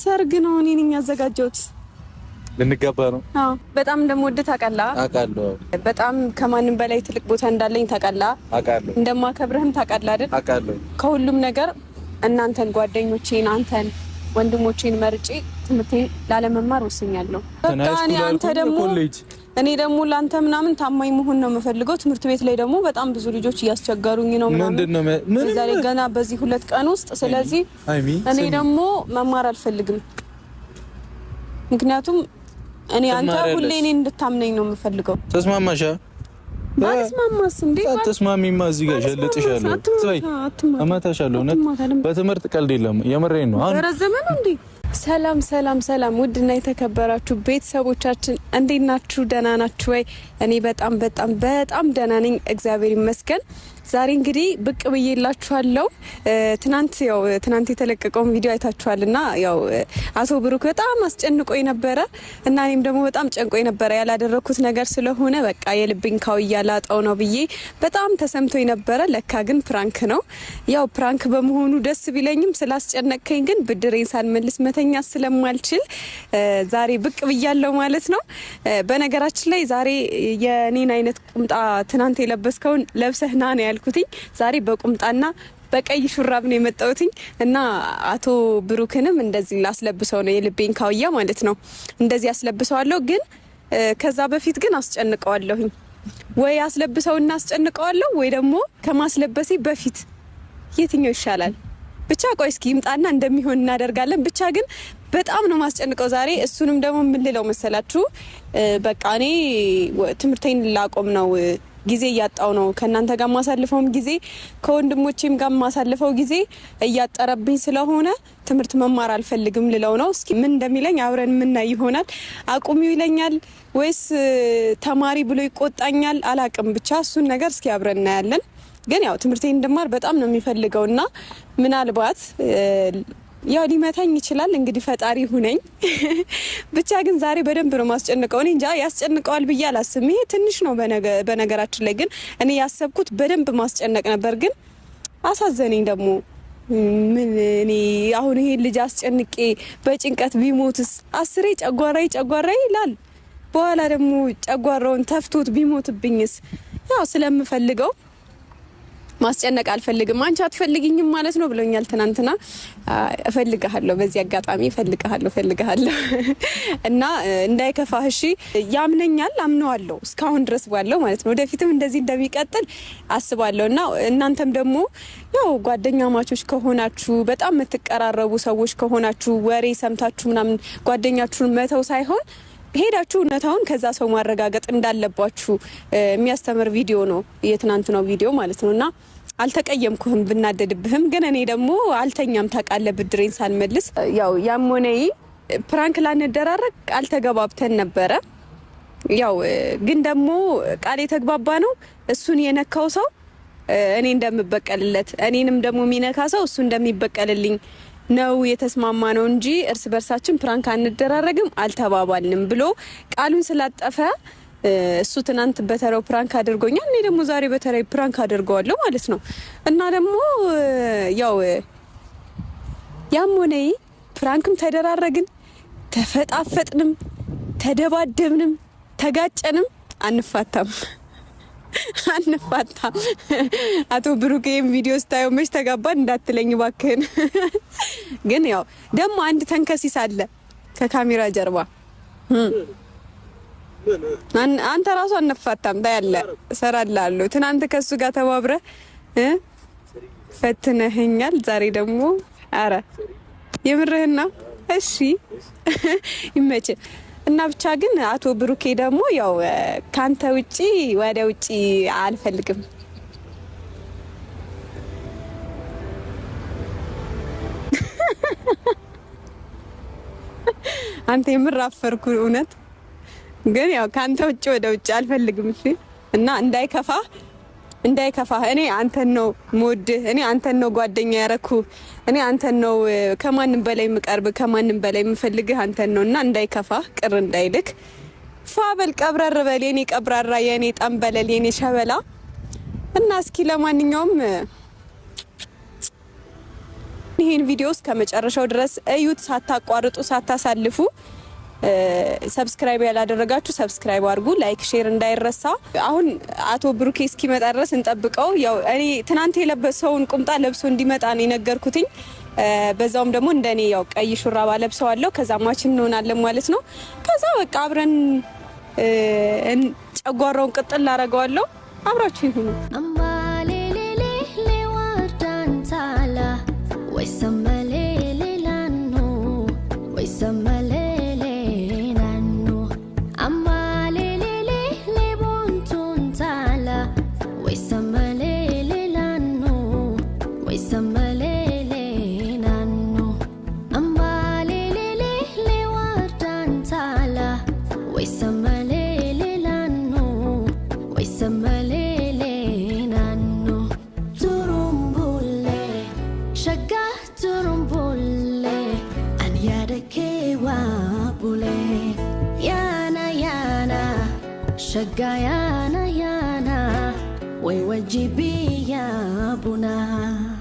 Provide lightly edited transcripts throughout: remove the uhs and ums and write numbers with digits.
ሰርግ ነው እኔ ነኝ ያዘጋጀሁት። ልንጋባ ነው? አዎ በጣም እንደምወድ ታውቃለህ? አውቃለሁ። በጣም ከማንም በላይ ትልቅ ቦታ እንዳለኝ ታውቃለህ? አውቃለሁ። እንደማከብርህም ታውቃለህ አይደል? አውቃለሁ። ከሁሉም ነገር እናንተን ጓደኞቼን አንተን ወንድሞቼን መርጬ ትምህርቴን ላለመማር ወስኛለሁ። በቃ እኔ ደግሞ ላንተ ምናምን ታማኝ መሆን ነው የምፈልገው። ትምህርት ቤት ላይ ደግሞ በጣም ብዙ ልጆች እያስቸገሩኝ ነው ምናምን ዛሬ ገና በዚህ 2 ቀን ውስጥ። ስለዚህ እኔ ደግሞ መማር አልፈልግም። ምክንያቱም እኔ አንተ ሁሌ እኔ እንድታምነኝ ነው የምፈልገው። ተስማማሻ? ባልስማማስ እንዴ? ተስማሚማ እዚህ ጋር ሸልጥሻለሁ። ትይ አማታሻለሁ። በትምህርት ቀልድ የለም። የምሬን ነው። ረዘመ ነው እንዴ? ሰላም ሰላም ሰላም! ውድና የተከበራችሁ ቤተሰቦቻችን እንዴት ናችሁ? ደህና ናችሁ ወይ? እኔ በጣም በጣም በጣም ደህና ነኝ፣ እግዚአብሔር ይመስገን። ዛሬ እንግዲህ ብቅ ብዬላችኋለሁ። ትናንት የተለቀቀውን ቪዲዮ አይታችኋልና ያው አቶ ብሩክ በጣም አስጨንቆኝ ነበረ እና እኔም ደግሞ በጣም ጨንቆኝ ነበረ ያላደረኩት ነገር ስለሆነ በቃ የልብኝ ካውያ ላጣው ነው ብዬ በጣም ተሰምቶኝ ነበረ። ለካ ግን ፕራንክ ነው። ያው ፕራንክ በመሆኑ ደስ ቢለኝም ስላስጨነቀኝ ግን ብድሬን ሳልመልስ መተኛ ስለማልችል ዛሬ ብቅ ብያለሁ ማለት ነው። በነገራችን ላይ ዛሬ የኔን አይነት ቁምጣ ትናንት የለበስከውን ለብሰህ ና ነው ያልኩትኝ። ዛሬ በቁምጣና በቀይ ሹራብ ነው የመጣሁትኝ እና አቶ ብሩክንም እንደዚህ ላስለብሰው ነው የልቤን ካውያ ማለት ነው። እንደዚህ አስለብሰዋለሁ። ግን ከዛ በፊት ግን አስጨንቀዋለሁኝ። ወይ አስለብሰውና አስጨንቀዋለሁ ወይ ደግሞ ከማስለበሴ በፊት የትኛው ይሻላል? ብቻ ቆይ እስኪ ይምጣና እንደሚሆን እናደርጋለን። ብቻ ግን በጣም ነው ማስጨንቀው ዛሬ። እሱንም ደግሞ ምን ልለው መሰላችሁ? በቃ እኔ ትምህርቴን ላቆም ነው፣ ጊዜ እያጣው ነው። ከናንተ ጋር ማሳልፈውም ጊዜ ከወንድሞቼም ጋር ማሳልፈው ጊዜ እያጠረብኝ ስለሆነ ትምህርት መማር አልፈልግም ልለው ነው። እስኪ ምን እንደሚለኝ አብረን ምናይ ይሆናል። አቁሚው ይለኛል ወይስ ተማሪ ብሎ ይቆጣኛል? አላቅም። ብቻ እሱን ነገር እስኪ አብረን እናያለን። ግን ያው ትምህርቴን እንድማር በጣም ነው የሚፈልገውና ምናልባት ያው ሊመታኝ ይችላል። እንግዲህ ፈጣሪ ሁነኝ። ብቻ ግን ዛሬ በደንብ ነው ማስጨንቀው። እኔ እንጃ ያስጨንቀዋል ብዬ አላስብም። ይሄ ትንሽ ነው በነገራችን ላይ። ግን እኔ ያሰብኩት በደንብ ማስጨነቅ ነበር። ግን አሳዘነኝ ደግሞ ምን እኔ አሁን ይሄ ልጅ አስጨንቄ በጭንቀት ቢሞትስ? አስሬ ጨጓራዬ ይላል። በኋላ ደግሞ ጨጓራውን ተፍቶት ቢሞትብኝስ? ያው ስለምፈልገው ማስጨነቅ አልፈልግም። አንቺ አትፈልጊኝም ማለት ነው ብሎኛል ትናንትና። እፈልግሃለሁ፣ በዚህ አጋጣሚ እፈልግሃለሁ እና እንዳይከፋህ እሺ። ያምነኛል፣ አምነዋለሁ እስካሁን ድረስ ባለው ማለት ነው። ወደፊትም እንደዚህ እንደሚቀጥል አስባለሁና እናንተም ደግሞ ያው ጓደኛ ማቾች ከሆናችሁ በጣም የምትቀራረቡ ሰዎች ከሆናችሁ ወሬ ሰምታችሁ ምናምን ጓደኛችሁን መተው ሳይሆን ሄዳችሁ እውነታውን ከዛ ሰው ማረጋገጥ እንዳለባችሁ የሚያስተምር ቪዲዮ ነው የትናንትናው ቪዲዮ ማለት ነውና አልተቀየምኩህም ብናደድብህም። ግን እኔ ደግሞ አልተኛም ታውቃለህ ብድሬን ሳልመልስ። ያው ያሞነይ ፕራንክ ላንደራረግ ቃል ተገባብተን ነበረ። ያው ግን ደግሞ ቃል የተግባባ ነው እሱን የነካው ሰው እኔ እንደምበቀልለት እኔንም ደግሞ የሚነካ ሰው እሱ እንደሚበቀልልኝ ነው የተስማማ ነው እንጂ እርስ በርሳችን ፕራንክ አንደራረግም አልተባባልንም ብሎ ቃሉን ስላጠፈ እሱ ትናንት በተራው ፕራንክ አድርጎኛል። እኔ ደግሞ ዛሬ በተራይ ፕራንክ አድርገዋለሁ ማለት ነው። እና ደግሞ ያው ያም ሆነ ፕራንክም ተደራረግን፣ ተፈጣፈጥንም፣ ተደባደብንም፣ ተጋጨንም አንፋታም። አቶ ብሩክ ይሄን ቪዲዮ ስታየው መች ተጋባን እንዳትለኝ ባክህን። ግን ያው ደግሞ አንድ ተንከሲስ አለ ከካሜራ ጀርባ። አንተ ራሱ አንፋታም ታያለህ፣ እሰራልሃለሁ። ትናንት ከሱ ጋር ተባብረ ፈትነኸኛል። ዛሬ ደግሞ አረ የምርህና እሺ ይመች እና ብቻ ግን አቶ ብሩኬ ደግሞ ያው ካንተ ውጪ ወደ ውጪ አልፈልግም። አንተ የምራፈርኩ እውነት ግን ያው ካንተ ውጪ ወደ ውጪ አልፈልግም። እሺ እና እንዳይከፋህ እኔ አንተን ነው ሞድህ፣ እኔ አንተን ነው ጓደኛ ያረኩ፣ እኔ አንተን ነው ከማንም በላይ የምቀርብ፣ ከማንም በላይ የምፈልግህ አንተን ነውና እንዳይከፋህ፣ ቅር እንዳይልክ ፋበል ቀብረር በል የኔ ቀብራራ፣ የኔ ጠንበለል፣ የኔ ሸበላ። እና እስኪ ለማንኛውም ይሄን ቪዲዮ እስከ መጨረሻው ድረስ እዩት፣ ሳታቋርጡ ሳታሳልፉ። ሰብስክራይብ ያላደረጋችሁ ሰብስክራይብ አድርጉ፣ ላይክ ሼር እንዳይረሳ። አሁን አቶ ብሩኬ እስኪመጣ ድረስ እንጠብቀው። ያው እኔ ትናንት የለበሰውን ቁምጣ ለብሶ እንዲመጣ ነው የነገርኩትኝ። በዛውም ደግሞ እንደኔ ያው ቀይ ሹራብ ለብሰዋለሁ። ከዛ ማችን እንሆናለን ማለት ነው። ከዛ በቃ አብረን ጨጓራውን ቅጥል አደርገዋለሁ። አብራችሁ ይሁኑ። Shaga yana yana, way wajibi ya buna.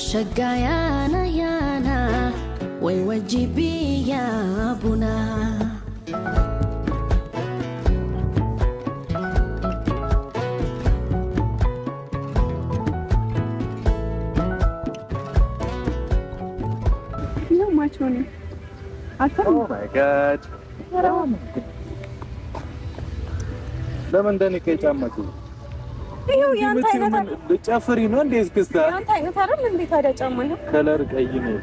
Shaga yana yana, way wajibi ya buna. No much money. Oh my god. ለምን እንደነከ ጫማቱ ይሄው ያንተ አይነት ጨፍሪ ነው እንዴ? እስክስታ ያንተ አይነት አይደል እንዴ? ታዲያ ጫማ ነው ከለር ቀይ ነው።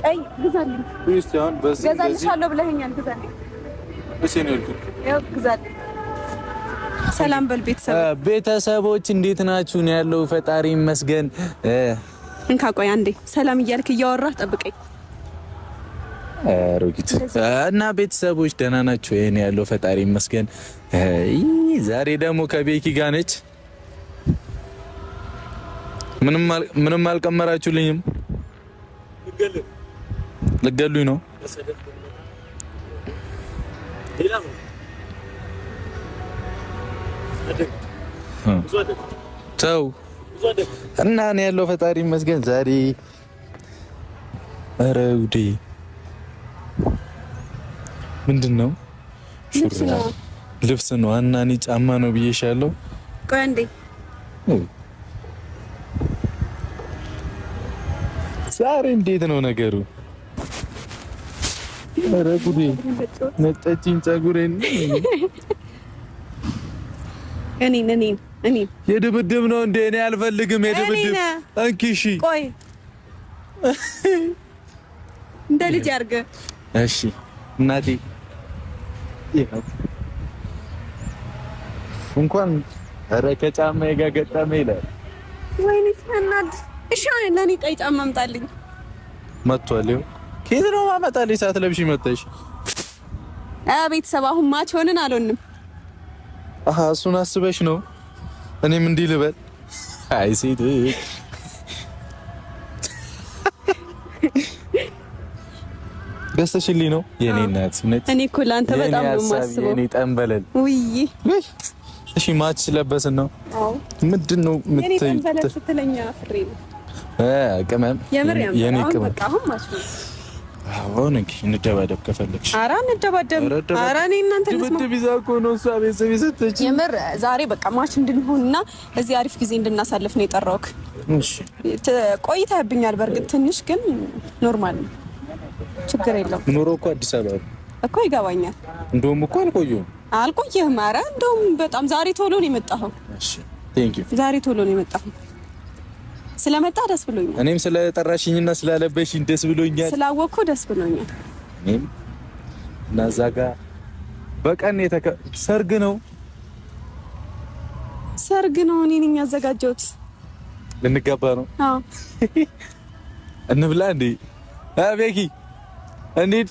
ቀይ ግዛልኝ። ክርስቲያን በዚህ ገዛልሻለሁ ብለኸኛል። ግዛልኝ። እሺ ነው ልኩት። ያው ግዛልኝ። ሰላም በል ቤተሰቦች እንዴት ናችሁ? ነው ያለው። ፈጣሪ ይመስገን። እንካ ቆይ አንዴ ሰላም እያልክ እያወራህ ጠብቀኝ። ሮጊት እና ቤተሰቦች ደህና ናችሁ? እኔ ያለው ፈጣሪ ይመስገን። ዛሬ ደግሞ ከቤኪ ጋር ነች። ምንም አልቀመራችሁልኝም። ልገሉኝ ነው። ተው እና እኔ ያለው ፈጣሪ ይመስገን። ዛሬ ኧረ ውዴ ምንድን ነው? ልብስ ነው እና እኔ ጫማ ነው ብዬሻለሁ። ቆይ አንዴ ዛሬ እንዴት ነው ነገሩ? ኧረ ጉዴ ነጠችኝ ፀጉሬን። እኔ የድብድብ ነው እንዴ? እኔ አልፈልግም የድብድብ። እንኪ እሺ ቆይ እንደ ልጅ አድርገህ እሺ እናቴ እንኳን ኧረ ከጫማዬ ጋር ገጠመ ይላል። ወይኔ ተናድ። እሺ ለኔ ቀይ ጫማ አምጣልኝ። መጥቷል። ከየት ነው ማመጣልኝ? ሳትለብሺ መጣሽ። ቤተሰብ አሁን ማች ሆነን አልሆንም። እሱን አስበሽ ነው። እኔም እንዲህ ልበል? አይ ሴት ገዝተሽልኝ ነው የኔ እናት። እኔ እኮ ላንተ በጣም ነው የማስበው። የኔ ጠንበለል። ውይ እሺ ማች ለበስን ነው። አዎ ምንድነው የኔ ጠንበለል ስትለኛ ፍሬ ነው። ቅመም የኔ ቅመም በቃ አሁን ማች ነው። አሁን እንደባደብ ከፈለግሽ። ኧረ እንደባደብ። ኧረ እኔ እናንተ ድብድብ ይዛ እኮ ነው እሷ ቤተሰብ የሰጠች። የምር ዛሬ በቃ ማች እንድንሆንና እዚህ አሪፍ ጊዜ እንድናሳልፍ ነው የጠራሁት። እሺ ቆይተህብኛል በእርግጥ ትንሽ፣ ግን ኖርማል ነው፣ ችግር የለውም። ኑሮ እኮ አዲስ አበባ እኮ ይገባኛል። እንደውም እኮ አልቆየሁም አልቆየህም። ኧረ እንደውም በጣም ዛሬ ቶሎ ነው የመጣኸው። እሺ ቴንክ ዩ። ዛሬ ቶሎ ነው የመጣኸው። ስለመጣ ደስ ብሎኛል። እኔም ስለጠራሽኝና ስላለበሽኝ ደስ ብሎኛል። ስላወቅኩ ደስ ብሎኛል። እኔም እና እዛ ጋር በቀን ሰርግ ነው እኔ ነኝ ያዘጋጀሁት። ልንጋባ ነው። አዎ እንብላ እንዴ? ቤኪ እንሂድ።